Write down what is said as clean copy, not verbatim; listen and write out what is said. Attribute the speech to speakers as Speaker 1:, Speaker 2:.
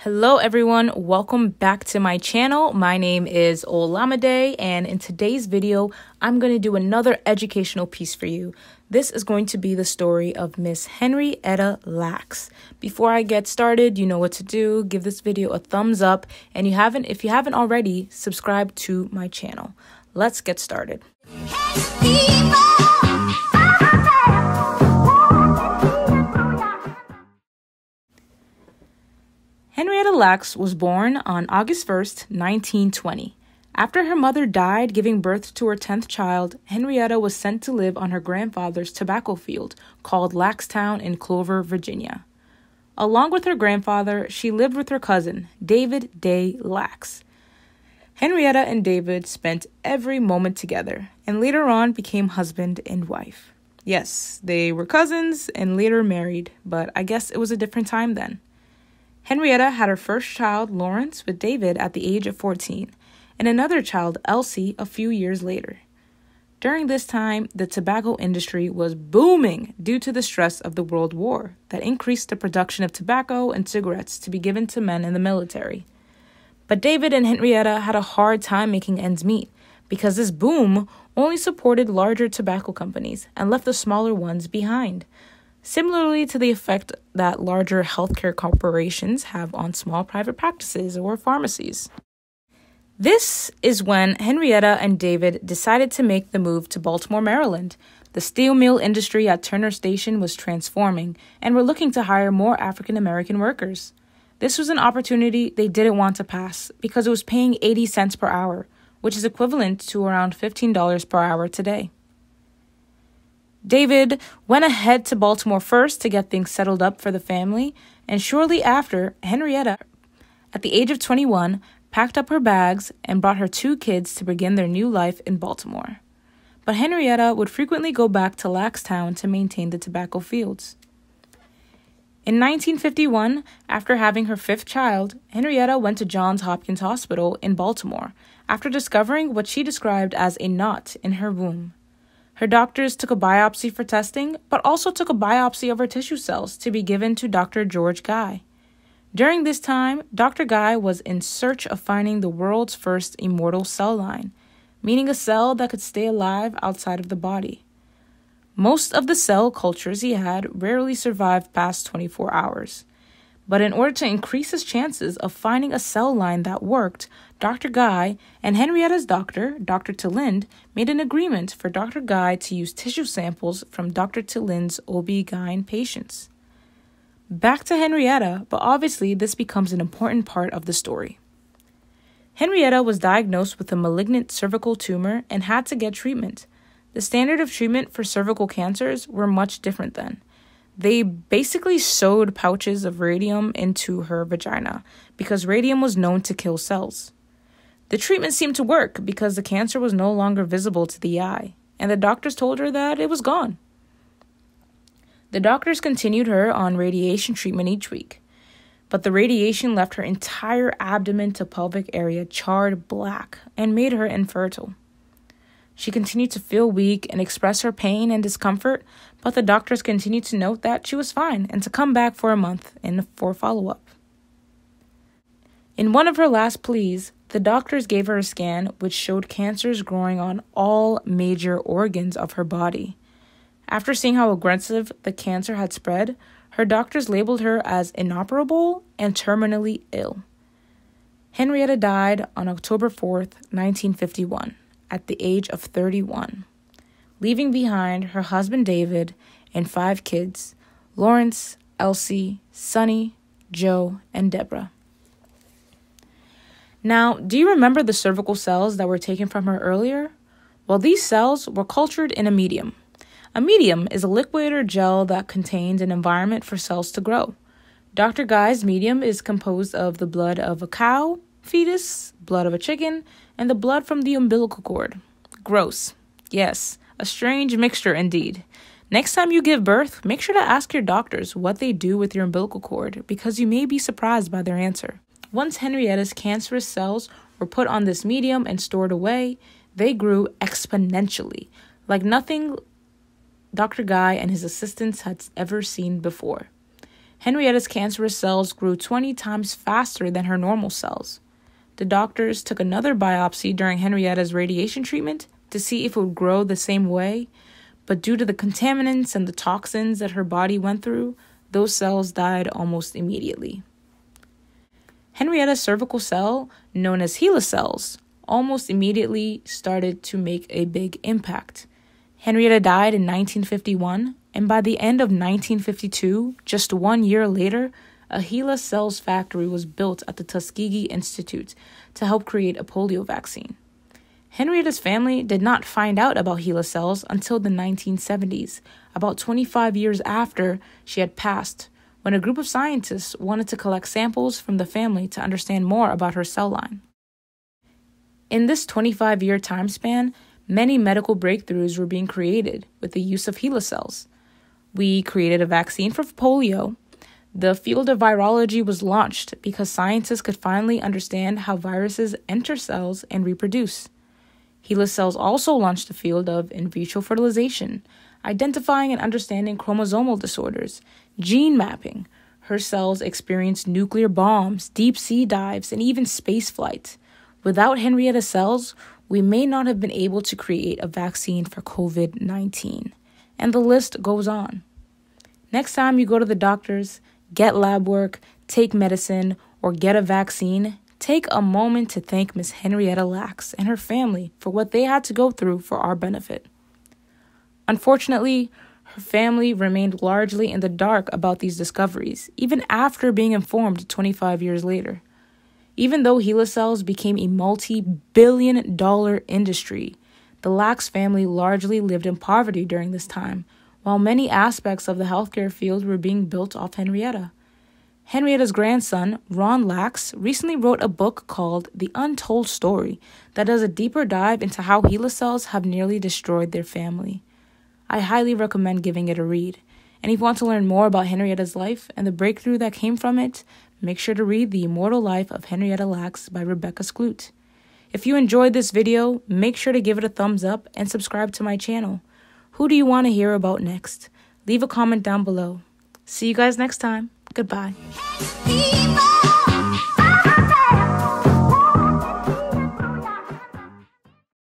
Speaker 1: Hello everyone, welcome back to my channel. My name is Olamide, and in today's video, I'm going to do another educational piece for you. This is going to be the story of Miss Henrietta Lacks. Before I get started, you know what to do. Give this video a thumbs up, and if you haven't already, subscribe to my channel. Let's get started. Henrietta Lacks was born on August 1st, 1920. After her mother died giving birth to her 10th child, Henrietta was sent to live on her grandfather's tobacco field called Lackstown in Clover, Virginia. Along with her grandfather, she lived with her cousin, David Day Lacks. Henrietta and David spent every moment together and later on became husband and wife. Yes, they were cousins and later married, but I guess it was a different time then. Henrietta had her first child, Lawrence, with David at the age of 14, and another child, Elsie, a few years later. During this time, the tobacco industry was booming due to the stress of the World War that increased the production of tobacco and cigarettes to be given to men in the military. But David and Henrietta had a hard time making ends meet because this boom only supported larger tobacco companies and left the smaller ones behind. Similarly to the effect that larger healthcare corporations have on small private practices or pharmacies. This is when Henrietta and David decided to make the move to Baltimore, Maryland. The steel mill industry at Turner Station was transforming and were looking to hire more African American workers. This was an opportunity they didn't want to pass because it was paying 80 cents per hour, which is equivalent to around $15 per hour today. David went ahead to Baltimore first to get things settled up for the family, and shortly after, Henrietta, at the age of 21, packed up her bags and brought her 2 kids to begin their new life in Baltimore. But Henrietta would frequently go back to Lackstown to maintain the tobacco fields. In 1951, after having her 5th child, Henrietta went to Johns Hopkins Hospital in Baltimore after discovering what she described as a knot in her womb. Her doctors took a biopsy for testing, but also took a biopsy of her tissue cells to be given to Dr. George Guy. During this time, Dr. Guy was in search of finding the world's first immortal cell line, meaning a cell that could stay alive outside of the body. Most of the cell cultures he had rarely survived past 24 hours. But in order to increase his chances of finding a cell line that worked, Dr. Guy and Henrietta's doctor, Dr. Tillind, made an agreement for Dr. Guy to use tissue samples from Dr. Tillind's OB-GYN patients. Back to Henrietta, but obviously this becomes an important part of the story. Henrietta was diagnosed with a malignant cervical tumor and had to get treatment. The standard of treatment for cervical cancers were much different then. They basically sewed pouches of radium into her vagina because radium was known to kill cells. The treatment seemed to work because the cancer was no longer visible to the eye, and the doctors told her that it was gone. The doctors continued her on radiation treatment each week, but the radiation left her entire abdomen to pelvic area charred black and made her infertile. She continued to feel weak and express her pain and discomfort, but the doctors continued to note that she was fine and to come back for a month for follow-up. In one of her last pleas, the doctors gave her a scan which showed cancers growing on all major organs of her body. After seeing how aggressive the cancer had spread, her doctors labeled her as inoperable and terminally ill. Henrietta died on October 4th, 1951. At the age of 31, leaving behind her husband David and 5 kids, Lawrence, Elsie, Sonny, Joe, and Deborah. Now, do you remember the cervical cells that were taken from her earlier? Well, these cells were cultured in a medium. A medium is a liquid or gel that contains an environment for cells to grow. Dr. Guy's medium is composed of the blood of a cow, fetus, blood of a chicken, and the blood from the umbilical cord. Gross. Yes, a strange mixture indeed. Next time you give birth, make sure to ask your doctors what they do with your umbilical cord because you may be surprised by their answer. Once Henrietta's cancerous cells were put on this medium and stored away, they grew exponentially, like nothing Dr. Guy and his assistants had ever seen before. Henrietta's cancerous cells grew 20 times faster than her normal cells. The doctors took another biopsy during Henrietta's radiation treatment to see if it would grow the same way, but due to the contaminants and the toxins that her body went through, those cells died almost immediately. Henrietta's cervical cell, known as HeLa cells, almost immediately started to make a big impact. Henrietta died in 1951, and by the end of 1952, just 1 year later, a HeLa cells factory was built at the Tuskegee Institute to help create a polio vaccine. Henrietta's family did not find out about HeLa cells until the 1970s, about 25 years after she had passed, when a group of scientists wanted to collect samples from the family to understand more about her cell line. In this 25-year time span, many medical breakthroughs were being created with the use of HeLa cells. We created a vaccine for polio. The field of virology was launched because scientists could finally understand how viruses enter cells and reproduce. HeLa cells also launched the field of in vitro fertilization, identifying and understanding chromosomal disorders, gene mapping. Her cells experienced nuclear bombs, deep sea dives, and even space flight. Without Henrietta's cells, we may not have been able to create a vaccine for COVID-19. And the list goes on. Next time you go to the doctors, get lab work, take medicine, or get a vaccine, take a moment to thank Miss Henrietta Lacks and her family for what they had to go through for our benefit. Unfortunately, her family remained largely in the dark about these discoveries, even after being informed 25 years later. Even though HeLa cells became a multi-billion-dollar industry, the Lacks family largely lived in poverty during this time, while many aspects of the healthcare field were being built off Henrietta. Henrietta's grandson, Ron Lacks, recently wrote a book called The Untold Story that does a deeper dive into how HeLa cells have nearly destroyed their family. I highly recommend giving it a read. And if you want to learn more about Henrietta's life and the breakthrough that came from it, make sure to read The Immortal Life of Henrietta Lacks by Rebecca Skloot. If you enjoyed this video, make sure to give it a thumbs up and subscribe to my channel. Who do you want to hear about next? Leave a comment down below. See you guys next time. Goodbye.